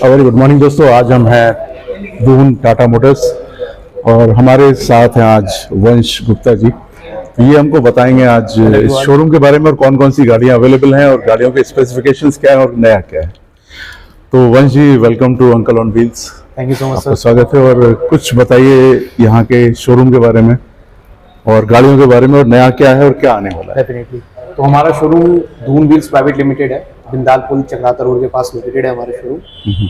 Very good morning दोस्तों, आज हम हैं दून टाटा मोटर्स और हमारे साथ हैं आज वंश गुप्ता जी। ये हमको बताएंगे आज इस शोरूम के बारे में और कौन कौन सी गाड़ियां अवेलेबल हैं और गाड़ियों के स्पेसिफिकेशंस क्या है और नया क्या है। तो Vansh ji, welcome to uncle on wheels. Thank you so much sir, स्वागत है। और कुछ बताइए यहाँ के शोरूम के बारे में और गाड़ियों के बारे में और नया क्या है और क्या आने वाला है। डेफिनेटली। तो हमारा showroom Doon wheels private limited है, बिंदाल पुल चक्राता रोड के पास लोकेटेड है हमारा शोरूम।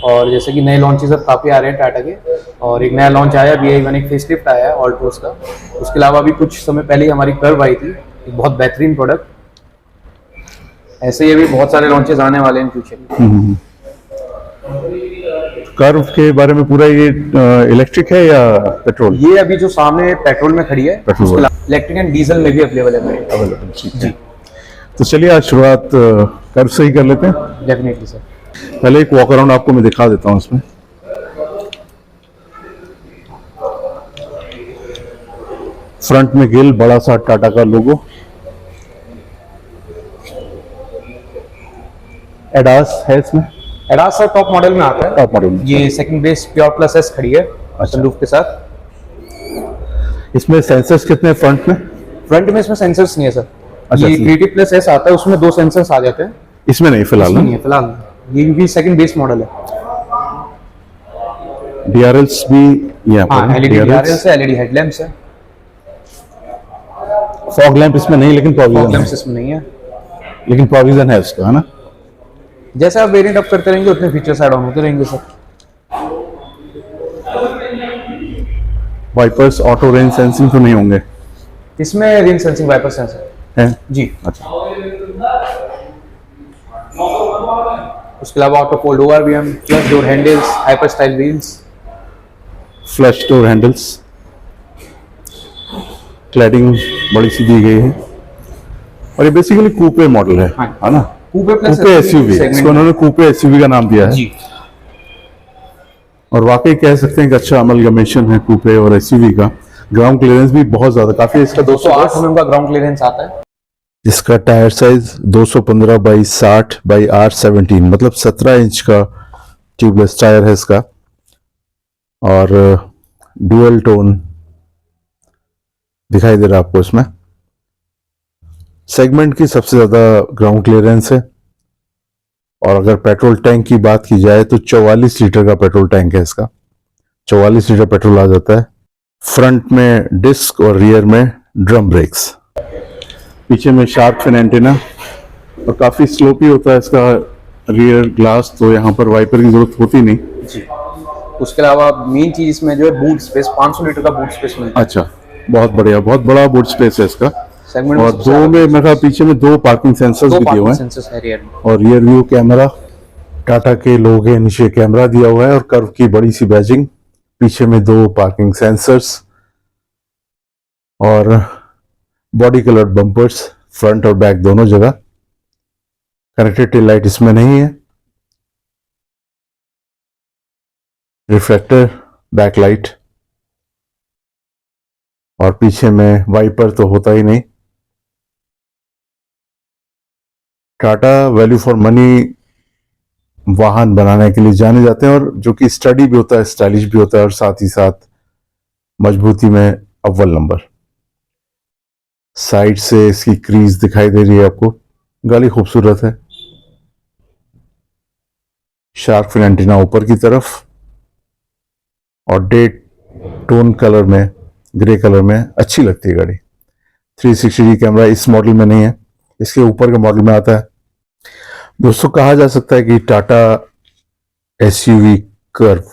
और जैसे कि नए लॉन्चेस अब काफ़ी आ रहे हैं टाटा के, और एक नया लॉन्च आया BI1, एक फेसलिफ्ट आया है ऑल्टोस का। उसके अलावा अभी कुछ समय पहले ही हमारी कर्व आई थी, एक बहुत बेहतरीन प्रोडक्ट। ऐसे ही अभी बहुत सारे लॉन्चेस आने वाले हैं इन फ्यूचर। कर्व के बारे में पूरा ये इलेक्ट्रिक है या पेट्रोल? ये अभी जो सामने पेट्रोल में खड़ी है, इलेक्ट्रिक एंड डीजल में भी अवेलेबल है। जी, तो चलिए आज शुरुआत कर्व से ही कर लेते हैं। Definitely sir. पहले एक वॉक अराउंड आपको मैं दिखा देता हूँ। इसमें फ्रंट में गिल, बड़ा सा टाटा का लोगो, एडास है इसमें। एडास सर टॉप मॉडल में आता है। टॉप मॉडल में ये second base pure plus S खड़ी है सनरूफ के साथ। इसमें सेंसर्स कितने हैं फ्रंट में? फ्रंट में इसमें सेंसर्स नहीं है सर। अच्छा, ये क्रिएटिव प्लस एस आता है, उसमें 2 सेंसर्स आ जाते हैं। इसमें नहीं फिलहाल। नहीं है फिलहाल। ये भी सेकंड बेस मॉडल है। DRLs भी यहाँ पर हाँ, LED DRLs है, LED हेडलैम्प्स है। फॉग लैंप इसमें नहीं, लेकिन फॉग प्रोविजन लैंप्स इसमें नहीं है। लेकिन प्रोविजन है उसका, है ना? जैसे आप वेरिएंट अप करते रहेंगे उतने फीचर्स ऐड ऑन होते रहेंगे sir. Wipers auto rain sensing तो नहीं होंगे इसमें? रेन सेंसिंग वाइपर सेंसर हैं? जी। अच्छा, उसके अलावा auto fold ORVM, flush door handles, hyper style wheels, flash door handles, cladding बड़ी सी दी गई है। और ये बेसिकली कूपे मॉडल है, है ना? कूपे प्लस कूपे SUV, इसको उन्होंने कूपे SUV का नाम दिया है। जी। और वाकई कह सकते हैं कि अच्छा अमलगमेशन है कूपे और SUV का। ग्राउंड क्लियरेंस भी बहुत ज्यादा, काफी। इसका 208 mm का ग्राउंड क्लियरेंस आता है। इसका tyre size 215 by 60 by R17, मतलब 17 इंच का ट्यूबलेस टायर है इसका। और डुअल टोन दिखाई दे रहा है आपको इसमें। सेगमेंट की सबसे ज्यादा ग्राउंड क्लियरेंस है। और अगर पेट्रोल टैंक की बात की जाए तो 44 लीटर का पेट्रोल टैंक है इसका। 44 लीटर पेट्रोल आ जाता है। फ्रंट में डिस्क और रियर में ड्रम ब्रेक्स। पीछे में शार्क फिन एंटीना और काफी स्लोपी होता है इसका रियर ग्लास, तो यहाँ पर वाइपर की जरूरत होती नहीं। जी। उसके अलावा मेन चीज इसमें जो है बूट स्पेस, 500 लीटर का बूट स्पेस मिलता है। अच्छा, बहुत बढ़िया, बहुत बड़ा बूट स्पेस है इसका। सेगमेंट और दो में मेरा पीछे में 2 पार्किंग सेंसर्स भी दिए हुए हैं। और रियर व्यू कैमरा, टाटा के लोगो के नीचे कैमरा दिया हुआ है और कर्व की बड़ी सी बैजिंग। पीछे में 2 पार्किंग सेंसर्स और बॉडी कलर बम्पर्स फ्रंट और बैक दोनों जगह। कनेक्टेड टेल लाइट इसमें नहीं है। रिफ्लेक्टर बैक लाइट और पीछे में वाइपर तो होता ही नहीं। टाटा वैल्यू फॉर मनी वाहन बनाने के लिए जाने जाते हैं, और जो कि स्टडी भी होता है, स्टाइलिश भी होता है और साथ ही साथ मजबूती में अव्वल नंबर। साइड से इसकी क्रीज दिखाई दे रही है आपको। गाड़ी खूबसूरत है। शार्क फिन एंटीना ऊपर की तरफ और डेट टोन कलर में, ग्रे कलर में अच्छी लगती है गाड़ी। 360 कैमरा इस मॉडल में नहीं है, इसके ऊपर के मॉडल में आता है। दोस्तों, कहा जा सकता है कि टाटा SUV कर्व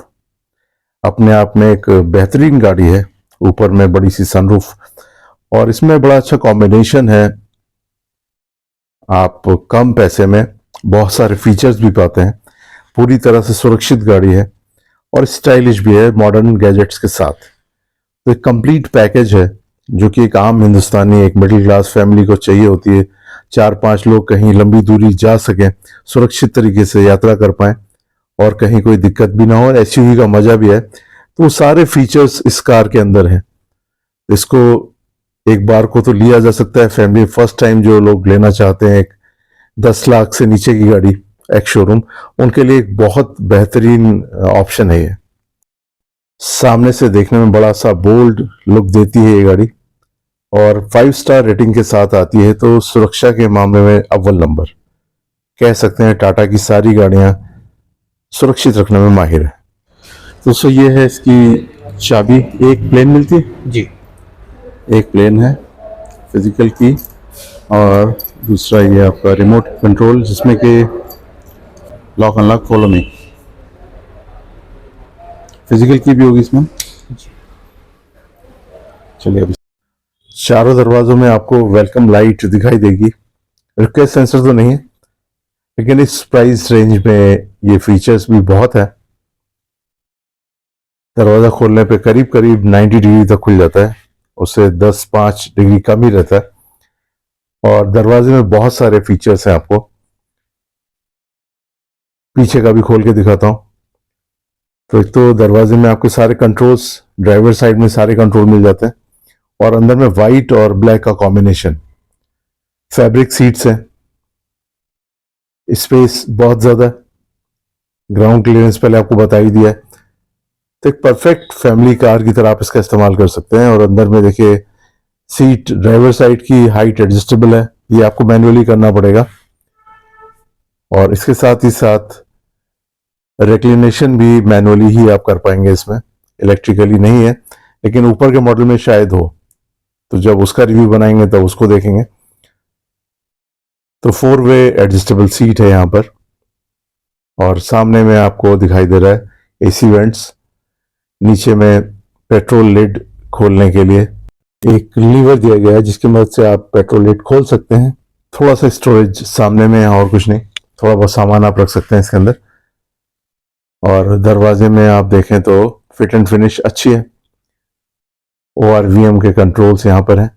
अपने आप में एक बेहतरीन गाड़ी है। ऊपर में बड़ी सी सनरूफ और इसमें बड़ा अच्छा कॉम्बिनेशन है। आप कम पैसे में बहुत सारे फीचर्स भी पाते हैं। पूरी तरह से सुरक्षित गाड़ी है और स्टाइलिश भी है मॉडर्न गैजेट्स के साथ। तो एक कंप्लीट पैकेज है जो कि एक आम हिंदुस्तानी, एक मिडिल क्लास फैमिली को चाहिए होती है। 4-5 लोग कहीं लंबी दूरी जा सकें, सुरक्षित तरीके से यात्रा कर पाएं और कहीं कोई दिक्कत भी ना हो। SUV का मजा भी है, तो सारे फीचर्स इस कार के अंदर हैं। इसको एक बार को तो लिया जा सकता है फैमिली फर्स्ट टाइम जो लोग लेना चाहते हैं, एक 10 लाख से नीचे की गाड़ी एक्स शोरूम, उनके लिए एक बहुत बेहतरीन ऑप्शन है ये। सामने से देखने में बड़ा सा बोल्ड लुक देती है ये गाड़ी और 5 स्टार रेटिंग के साथ आती है, तो सुरक्षा के मामले में अव्वल नंबर कह सकते हैं। टाटा की सारी गाड़ियां सुरक्षित रखने में माहिर है। दोस्तों ये है इसकी चाबी, एक प्लेन मिलती है जी। एक प्लेन है फिजिकल की, और दूसरा ये आपका रिमोट कंट्रोल जिसमें कि lock unlock follow me, physical की भी होगी इसमें। चलिए अभी चारों दरवाजों में आपको वेलकम लाइट दिखाई देगी। रिक्वेस्ट सेंसर तो नहीं है, लेकिन इस प्राइस रेंज में ये फीचर्स भी बहुत है। दरवाजा खोलने पे करीब करीब 90 डिग्री तक खुल जाता है, उससे 10-5 डिग्री कम ही रहता है। और दरवाजे में बहुत सारे फीचर्स हैं, आपको पीछे का भी खोल के दिखाता हूं। तो एक तो दरवाजे में आपके सारे कंट्रोल्स, ड्राइवर साइड में सारे कंट्रोल मिल जाते हैं, और अंदर में वाइट और ब्लैक का कॉम्बिनेशन। फैब्रिक सीट्स हैं, स्पेस बहुत ज्यादा, ग्राउंड क्लियरेंस पहले आपको बता ही दिया है। तो एक परफेक्ट फैमिली कार की तरह आप इसका इस्तेमाल कर सकते हैं। और अंदर में देखिए सीट ड्राइवर साइड की हाइट एडजस्टेबल है, ये आपको मैन्युअली करना पड़ेगा। और इसके साथ ही साथ रेक्लिनेशन भी मैनुअली ही आप कर पाएंगे, इसमें इलेक्ट्रिकली नहीं है, लेकिन ऊपर के मॉडल में शायद हो, तो जब उसका रिव्यू बनाएंगे तब उसको देखेंगे। तो 4 वे एडजस्टेबल सीट है यहाँ पर, और सामने में आपको दिखाई दे रहा है एसी वेंट्स। नीचे में पेट्रोल लिड खोलने के लिए एक लीवर दिया गया है, जिसकी मदद से आप पेट्रोल लिड खोल सकते हैं। थोड़ा सा स्टोरेज सामने में है और कुछ नहीं, थोड़ा बहुत सामान आप रख सकते हैं इसके अंदर। और दरवाजे में आप देखें तो फिट एंड फिनिश अच्छी है। ORVM के कंट्रोल्स यहाँ पर हैं,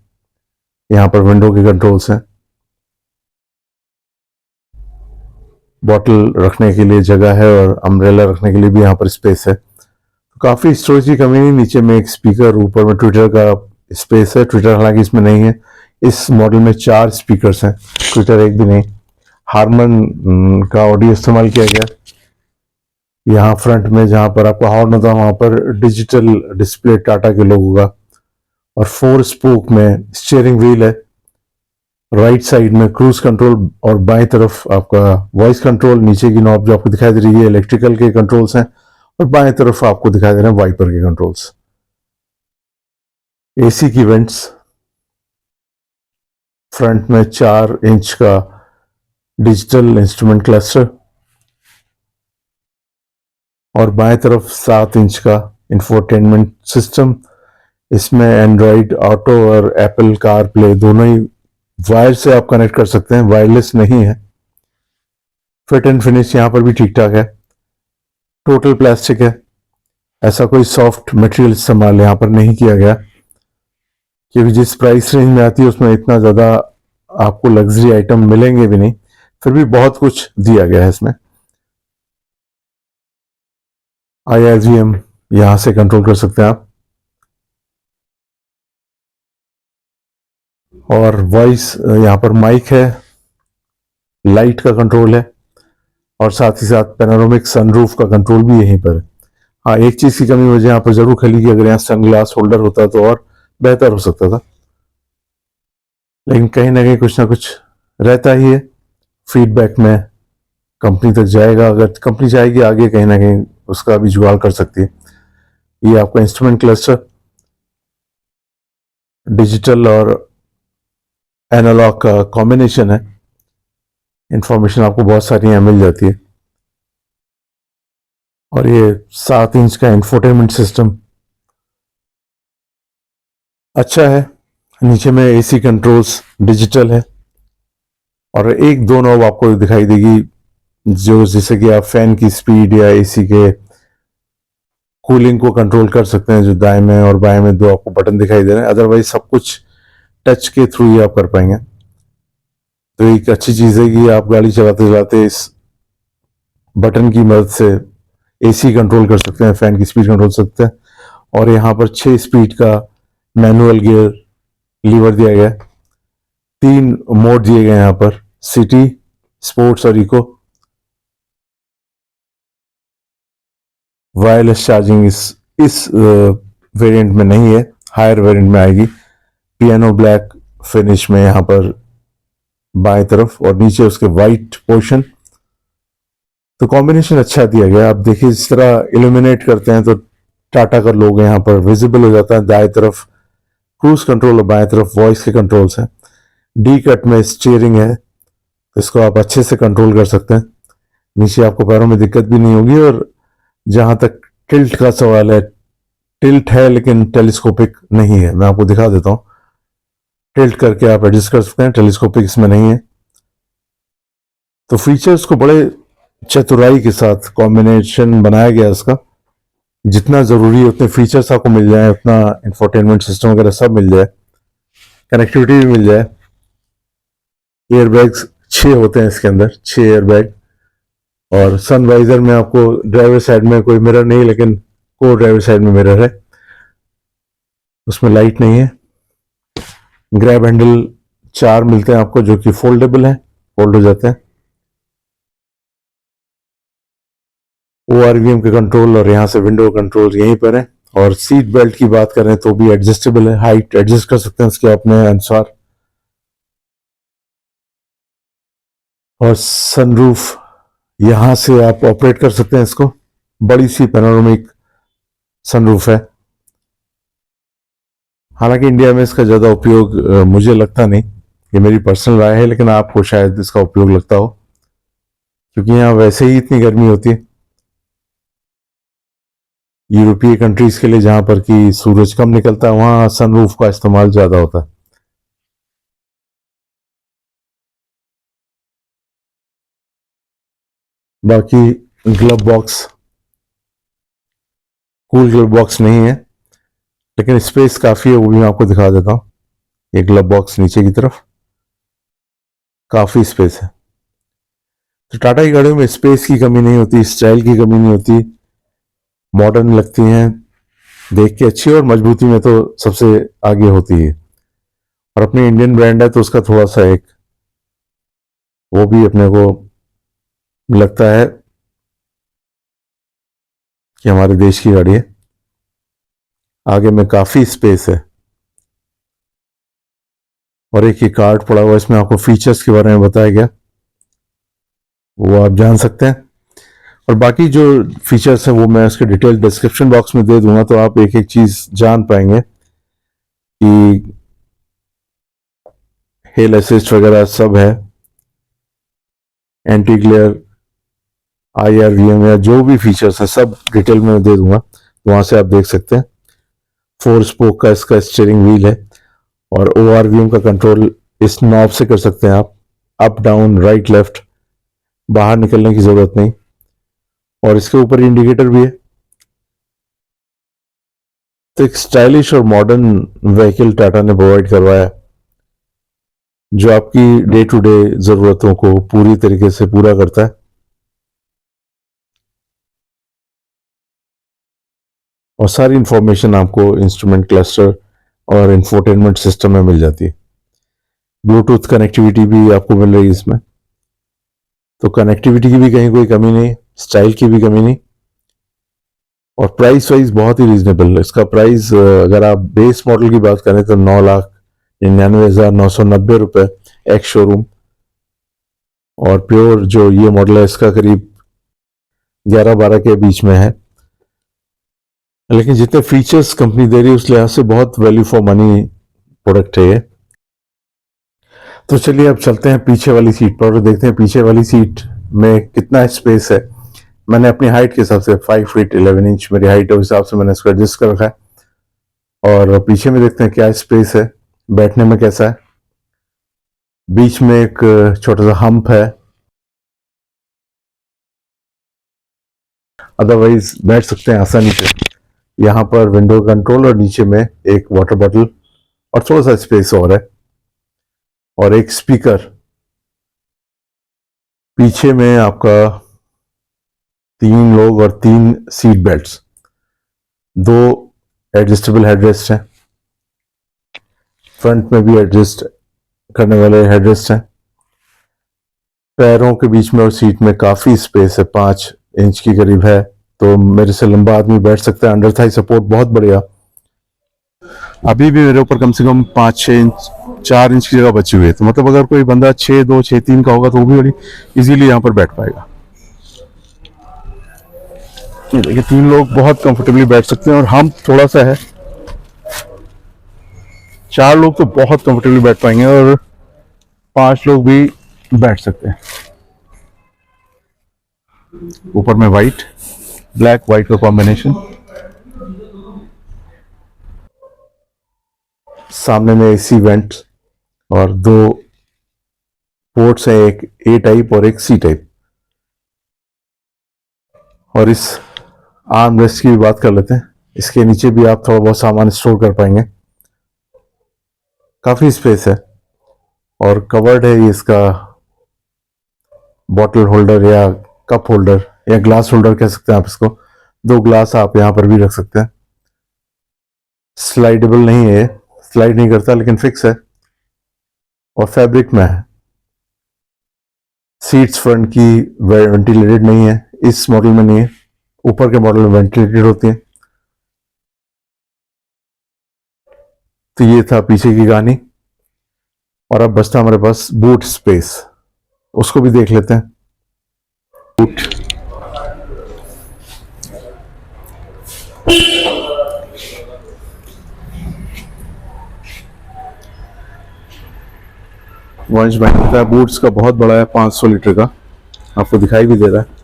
यहाँ पर विंडो के कंट्रोल्स हैं, बॉटल रखने के लिए जगह है और अम्ब्रेला रखने के लिए भी यहाँ पर स्पेस है। तो काफी स्टोरेज की कमी नहीं। नीचे में एक स्पीकर, ऊपर में ट्विटर का स्पेस है। ट्विटर हालांकि इसमें नहीं है। इस मॉडल में 4 स्पीकर्स हैं, ट्विटर एक भी नहीं। हारमन का ऑडियो इस्तेमाल किया गया। यहाँ फ्रंट में जहां पर आपको हॉर्न होता है वहां पर डिजिटल डिस्प्ले टाटा के लोगों का, और 4 स्पोक में स्टीयरिंग व्हील है। राइट साइड में क्रूज कंट्रोल और बाएं तरफ आपका वॉइस कंट्रोल। नीचे की नॉब जो आपको दिखाई दे रही है इलेक्ट्रिकल के कंट्रोल्स हैं, और बाएं तरफ आपको दिखाई दे रहे हैं वाइपर के कंट्रोल्स। एसी की वेंट्स, फ्रंट में 4 इंच का डिजिटल इंस्ट्रूमेंट क्लस्टर, और बाएं तरफ 7 इंच का इंफोटेनमेंट सिस्टम। इसमें एंड्रॉइड ऑटो और एप्पल कार प्ले दोनों ही वायर से आप कनेक्ट कर सकते हैं, वायरलेस नहीं है। फिट एंड फिनिश यहाँ पर भी ठीक ठाक है, टोटल प्लास्टिक है, ऐसा कोई सॉफ्ट मटेरियल इस्तेमाल यहाँ पर नहीं किया गया, क्योंकि जिस प्राइस रेंज में आती है उसमें इतना ज़्यादा आपको लग्जरी आइटम मिलेंगे भी नहीं, फिर भी बहुत कुछ दिया गया है इसमें। IRVM यहाँ से कंट्रोल कर सकते हैं आप, और वॉइस यहाँ पर माइक है, लाइट का कंट्रोल है, और साथ ही साथ पैनोरामिक सनरूफ का कंट्रोल भी यहीं पर है। हाँ, एक चीज की कमी मुझे यहाँ पर जरूर खली कि अगर यहाँ सनग्लास होल्डर होता तो और बेहतर हो सकता था, लेकिन कहीं ना कहीं कुछ ना कुछ रहता ही है। फीडबैक में कंपनी तक जाएगा, अगर कंपनी चाहेगी आगे कहीं ना कहीं उसका भी जुगाड़ कर सकती है। ये आपका इंस्ट्रूमेंट क्लस्टर डिजिटल और एनालॉग का कॉम्बिनेशन है। इंफॉर्मेशन आपको बहुत सारी यहाँ मिल जाती है। और ये 7 इंच का इंफोटेनमेंट सिस्टम अच्छा है। नीचे में एसी कंट्रोल्स डिजिटल है, और एक दो नॉब आपको दिखाई देगी जो जैसे कि आप फैन की स्पीड या एसी के कूलिंग को कंट्रोल कर सकते हैं, जो दाएं में और बाएं में 2 आपको बटन दिखाई दे रहे हैं। अदरवाइज सब कुछ टच के थ्रू ही आप कर पाएंगे। तो एक अच्छी चीज है कि आप गाड़ी चलाते चलाते इस बटन की मदद से एसी कंट्रोल कर सकते हैं, फैन की स्पीड कंट्रोल कर सकते हैं। और यहाँ पर 6 स्पीड का मैनुअल गियर लीवर दिया गया है। 3 मोड दिए गए यहाँ पर, सिटी, स्पोर्ट्स और इको। वायरलेस चार्जिंग इस वेरिएंट में नहीं है, हायर वेरिएंट में आएगी। पियानो ब्लैक फिनिश में यहाँ पर बाएं तरफ और नीचे उसके वाइट पोर्शन, तो कॉम्बिनेशन अच्छा दिया गया। आप देखिए जिस तरह इल्यूमिनेट करते हैं तो टाटा का लोगो यहाँ पर विजिबल हो जाता है। दाएं तरफ क्रूज कंट्रोल और बाएं तरफ वॉइस के कंट्रोल्स हैं। डी कट में स्टीयरिंग है, इसको आप अच्छे से कंट्रोल कर सकते हैं। नीचे आपको पैरों में दिक्कत भी नहीं होगी। और जहां तक टिल्ट का सवाल है, टिल्ट है लेकिन टेलीस्कोपिक नहीं है। मैं आपको दिखा देता हूं, टिल्ट करके आप एडजस्ट कर सकते हैं, टेलीस्कोपिक इसमें नहीं है। तो फीचर्स को बड़े चतुराई के साथ कॉम्बिनेशन बनाया गया इसका, जितना जरूरी है उतने फीचर्स आपको मिल जाए, उतना इंफोटेनमेंट सिस्टम वगैरह सब मिल जाए, कनेक्टिविटी भी मिल जाए। एयरबैग्स 6 होते हैं इसके अंदर, 6 एयरबैग। और सनवाइजर में आपको ड्राइवर साइड में कोई मिरर नहीं, लेकिन को ड्राइवर साइड में मिरर है, उसमें लाइट नहीं है। ग्रैब हैंडल 4 मिलते हैं आपको जो कि फोल्डेबल है, फोल्ड हो जाते हैं। ORVM के कंट्रोल और यहाँ से विंडो कंट्रोल यहीं पर है। और सीट बेल्ट की बात करें तो भी एडजस्टेबल है, हाइट एडजस्ट कर सकते हैं इसके अपने अनुसार। और सनरूफ यहां से आप ऑपरेट कर सकते हैं इसको, बड़ी सी पैनोरामिक सनरूफ है। हालांकि इंडिया में इसका ज्यादा उपयोग मुझे लगता नहीं, ये मेरी पर्सनल राय है, लेकिन आपको शायद इसका उपयोग लगता हो, क्योंकि यहाँ वैसे ही इतनी गर्मी होती है। यूरोपीय कंट्रीज के लिए जहां पर कि सूरज कम निकलता है, वहां सनरूफ का इस्तेमाल ज्यादा होता है। बाकी glove box, cool glove box नहीं है, लेकिन स्पेस काफी है, वो भी मैं आपको दिखा देता हूं। एक ग्लव बॉक्स नीचे की तरफ, काफी स्पेस है। तो टाटा की गाड़ियों में स्पेस की कमी नहीं होती, स्टाइल की कमी नहीं होती, मॉडर्न लगती हैं, देख के अच्छी, और मजबूती में तो सबसे आगे होती है। और अपनी इंडियन ब्रांड है तो उसका थोड़ा सा एक वो भी अपने को लगता है कि हमारे देश की गाड़ी है। आगे में काफी स्पेस है और एक ही कार्ड पड़ा हुआ, इसमें आपको फीचर्स के बारे में बताया गया, वो आप जान सकते हैं। और बाकी जो फीचर्स हैं वो मैं उसके डिटेल डिस्क्रिप्शन बॉक्स में दे दूंगा, तो आप एक एक चीज जान पाएंगे कि हेल असिस्ट वगैरह सब है, एंटी ग्लेयर, IRVM या जो भी फीचर्स हैं सब डिटेल में दे दूंगा, तो वहां से आप देख सकते हैं। 4 स्पोक का इसका स्टीयरिंग व्हील है और ORVM का कंट्रोल इस नॉब से कर सकते हैं आप, अप डाउन राइट लेफ्ट, बाहर निकलने की जरूरत नहीं। और इसके ऊपर इंडिकेटर भी है। तो एक स्टाइलिश और मॉडर्न व्हीकल टाटा ने प्रोवाइड करवाया, जो आपकी डे टू डे जरूरतों को पूरी तरीके से पूरा करता है। और सारी इंफॉर्मेशन आपको इंस्ट्रूमेंट क्लस्टर और इंफोटेनमेंट सिस्टम में मिल जाती है। ब्लूटूथ कनेक्टिविटी भी आपको मिल रही है इसमें, तो कनेक्टिविटी की भी कहीं कोई कमी नहीं, स्टाइल की भी कमी नहीं। और प्राइस वाइज बहुत ही रीजनेबल। इसका प्राइस अगर आप बेस मॉडल की बात करें तो 9,99,990 रुपए एक्स शोरूम, और प्योर जो ये मॉडल है इसका करीब 11-12 के बीच में है। लेकिन जितने फीचर्स कंपनी दे रही है उस लिहाज से बहुत वैल्यू फॉर मनी प्रोडक्ट है ये। तो चलिए अब चलते हैं पीछे वाली सीट पर और देखते हैं पीछे वाली सीट में कितना स्पेस है। मैंने अपनी हाइट के हिसाब से 5 फीट 11 इंच मेरी हाइट है, उस हिसाब से मैंने इसको एडजस्ट कर रखा है। और पीछे में देखते हैं क्या स्पेस है, बैठने में कैसा है। बीच में एक छोटा सा हम्प है, अदरवाइज बैठ सकते हैं आसानी से। यहाँ पर विंडो कंट्रोल और नीचे में एक वाटर बॉटल और थोड़ा सा स्पेस और है, और एक स्पीकर। पीछे में आपका 3 लोग और 3 सीट बेल्ट्स, 2 एडजस्टेबल हेडरेस्ट हैं, फ्रंट में भी एडजस्ट करने वाले हेडरेस्ट हैं। पैरों के बीच में और सीट में काफी स्पेस है, 5 इंच की करीब है तो मेरे से लंबा आदमी बैठ सकता है। अंडर थाई सपोर्ट बहुत बढ़िया। अभी भी मेरे ऊपर कम से कम 5-6 इंच 4 इंच की जगह बची हुई है, तो मतलब अगर कोई बंदा 6'2", 6'3" का होगा तो वो भी बड़ी इजीली यहाँ पर बैठ पाएगा। ये देखिए 3 लोग बहुत कंफर्टेबली बैठ सकते हैं, और हम थोड़ा सा है, 4 लोग तो बहुत कंफर्टेबली बैठ पाएंगे, और 5 लोग भी बैठ सकते हैं। ऊपर में वाइट, ब्लैक वाइट का कॉम्बिनेशन, सामने में एसी वेंट और 2 पोर्ट्स हैं, एक ए टाइप और एक सी टाइप। और इस आर्म रेस्ट की भी बात कर लेते हैं। इसके नीचे भी आप थोड़ा बहुत सामान स्टोर कर पाएंगे, काफी स्पेस है, और कवर्ड है ये इसका बॉटल होल्डर या कप होल्डर या ग्लास होल्डर कह सकते हैं आप इसको। 2 ग्लास आप यहां पर भी रख सकते हैं। स्लाइडेबल नहीं है, स्लाइड नहीं करता, लेकिन फिक्स है और फैब्रिक में है। सीट्स फ्रंट की वेंटिलेटेड नहीं है, इस मॉडल में नहीं है, ऊपर के मॉडल में वेंटिलेटेड होती है। तो ये था पीछे की कहानी, और अब बचता हमारे पास बूट स्पेस, उसको भी देख लेते हैं। बूट वंश बैंक का बूट्स का बहुत बड़ा है, 500 लीटर का, आपको दिखाई भी दे रहा है।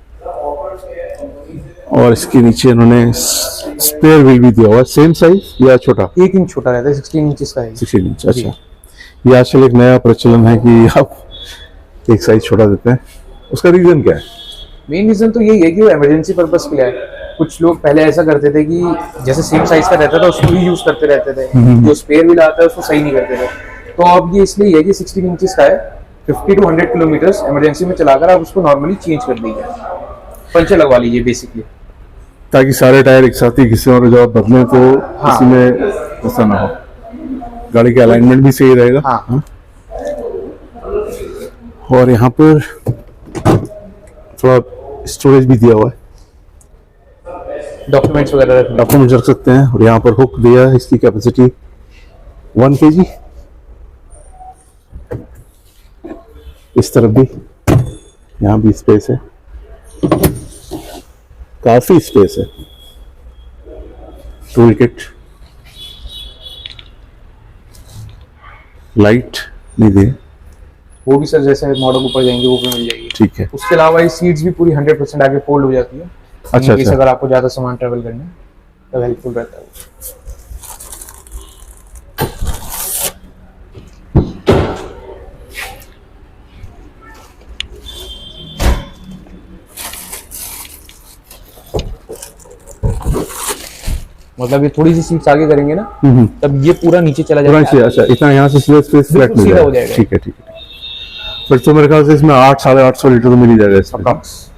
और इसके नीचे इन्होंने स्पेयर व्हील भी दिया हुआ है, सेम साइज या छोटा? 1 इंच छोटा रहता है, 16 इंचेस का है। 16 इंच, अच्छा। ये आजकल एक नया प्रचलन है कि आप एक साइज छोटा देते हैं, उसका रीजन क्या है? मेन रीजन तो यही है कि वो इमरजेंसी पर्पस के लिए है। कुछ लोग पहले ऐसा करते थे कि जैसे सेम साइज का रहता था उसको ही यूज करते रहते थे, जो स्पेयर व्हील आता है उसको सही नहीं करते थे। तो अब ये इसलिए है कि 16 इंचेस का है, 50 to 100 किलोमीटर इमरजेंसी में चलाकर आप उसको नॉर्मली चेंज कर दीजिए, पंचर लगवा लीजिए बेसिकली, ताकि सारे टायर एक साथ ही घिसे और जब आप बदलें तो किसी में ऐसा ना हो, गाड़ी का अलाइनमेंट भी सही रहेगा। हाँ। और यहाँ पर थोड़ा स्टोरेज भी दिया हुआ है, डॉक्यूमेंट्स वगैरह डॉक्यूमेंट रख सकते हैं। और यहाँ पर हुक दिया है, इसकी कैपेसिटी 1 kg। इस तरफ भी, यहाँ भी स्पेस है, काफी स्पेस है। टूल किट, लाइट नहीं दी, वो भी सर जैसे मॉडल ऊपर जाएंगे वो भी मिल जाएगी। ठीक है। उसके अलावा ये सीट्स भी पूरी 100% आगे फोल्ड हो जाती है। अच्छा, अच्छा। अगर आपको ज्यादा सामान ट्रेवल करना है तो हेल्पफुल रहता है। मतलब ये थोड़ी सी सीट्स आगे करेंगे ना, तब ये पूरा नीचे चला जाएगा। अच्छा, इतना यहाँ से सीधा स्पेस फ्लैट मिल सीधा हो जाएगा। जाएगा। ठीक है, ठीक है। फिर तो मेरे ख्याल से इसमें 800-850 लीटर तो मिल ही जाएगा इसमें। अप्रॉक्स।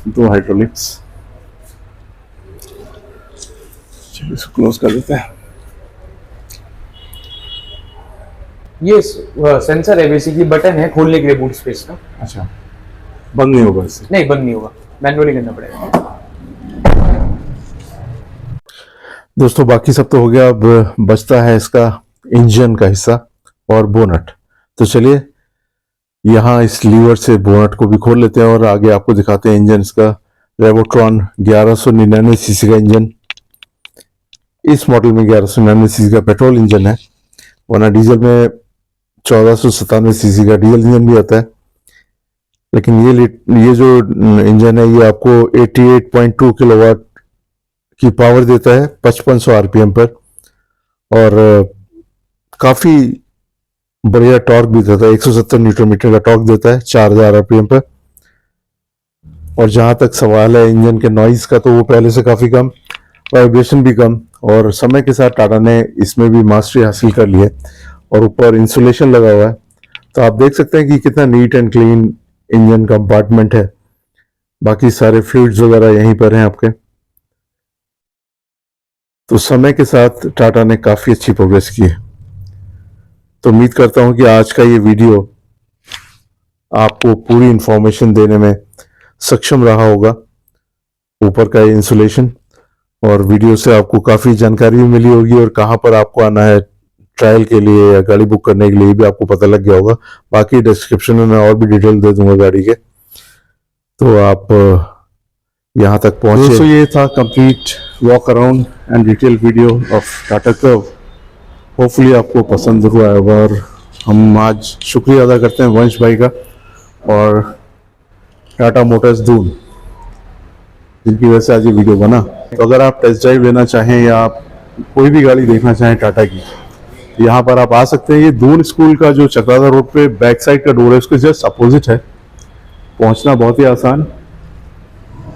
दो हाइड्रोलिक्स, चलिए इसको क्लोज कर देते हैं। ये सेंसर है, बेसिकली बटन है खोलने के लिए बूट स्पेस का। अच्छा, बंद नहीं होगा इससे? नहीं, बंद नहीं होगा, मैनुअली करना पड़ेगा। दोस्तों बाकी सब तो हो गया, अब बचता है इसका इंजन का हिस्सा और बोनट। तो चलिए यहाँ इस लीवर से बोनट को भी खोल लेते हैं और आगे आपको दिखाते हैं इंजन इसका। रेवोट्रॉन 1199 सीसी का इंजन, इस मॉडल में 1199 सीसी का पेट्रोल इंजन है, वरना डीजल में 1497 सीसी का डीजल इंजन भी आता है। लेकिन ये जो इंजन है ये आपको 88.2 किलोवाट की पावर देता है 5500 आरपीएम पर, और काफी बढ़िया टॉर्क भी देता है, 170 न्यूटन मीटर का टॉर्क देता है 4000 आरपीएम पर। और जहां तक सवाल है इंजन के नॉइज का, तो वो पहले से काफी कम, वाइब्रेशन भी कम, और समय के साथ टाटा ने इसमें भी मास्टरी हासिल कर ली है। और ऊपर इंसुलेशन लगा हुआ है, तो आप देख सकते हैं कि कितना neat and clean engine compartment है। बाकी सारे फ्लूइड्स वगैरह यहीं पर हैं आपके। तो समय के साथ टाटा ने काफी अच्छी प्रोग्रेस की है। तो उम्मीद करता हूं कि आज का ये वीडियो आपको पूरी इंफॉर्मेशन देने में सक्षम रहा होगा। ऊपर का ये इंसुलेशन और वीडियो से आपको काफ़ी जानकारी भी मिली होगी और कहाँ पर आपको आना है ट्रायल के लिए या गाड़ी बुक करने के लिए भी आपको पता लग गया होगा। बाकी डिस्क्रिप्शन में मैं और भी डिटेल दे दूंगा गाड़ी के, तो आप यहाँ तक पहुंचे। दोस्तों ये था complete walk around and detail video of Tata curve. Hopefully आपको पसंद हुआ होगा और हम आज शुक्रिया अदा करते हैं वंश भाई का और टाटा मोटर्स दून, जिनकी वजह से आज ये वीडियो बना। तो अगर आप टेस्ट ड्राइव लेना चाहें या आप कोई भी गाड़ी देखना चाहें टाटा की, तो यहाँ पर आप आ सकते हैं। ये दून स्कूल का जो चक्राता रोड पे बैक साइड का डोर है उसके जस्ट अपोजिट है। पहुँचना बहुत ही आसान,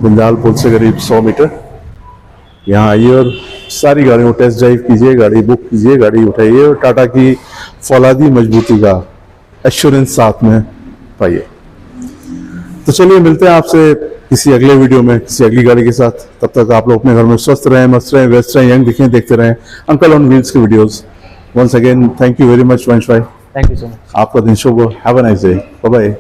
बिंदाल पुल से करीब 100 मीटर। यहाँ आइए और सारी गाड़ियों को टेस्ट ड्राइव कीजिए, गाड़ी बुक कीजिए, गाड़ी उठाइए और टाटा की फौलादी मजबूती का एश्योरेंस साथ में पाइए। तो चलिए मिलते हैं आपसे किसी अगले वीडियो में किसी अगली गाड़ी के साथ। तब तक आप लोग अपने घर में स्वस्थ रहें, मस्त रहें, व्यस्त रहें, यंग दिखें, देखते रहें अंकल ऑन व्हील्स के videos. Once again thank you very much Vansh भाई, थैंक यू सो मच। आपका दिन शुभ हो। Have a nice day, bye bye.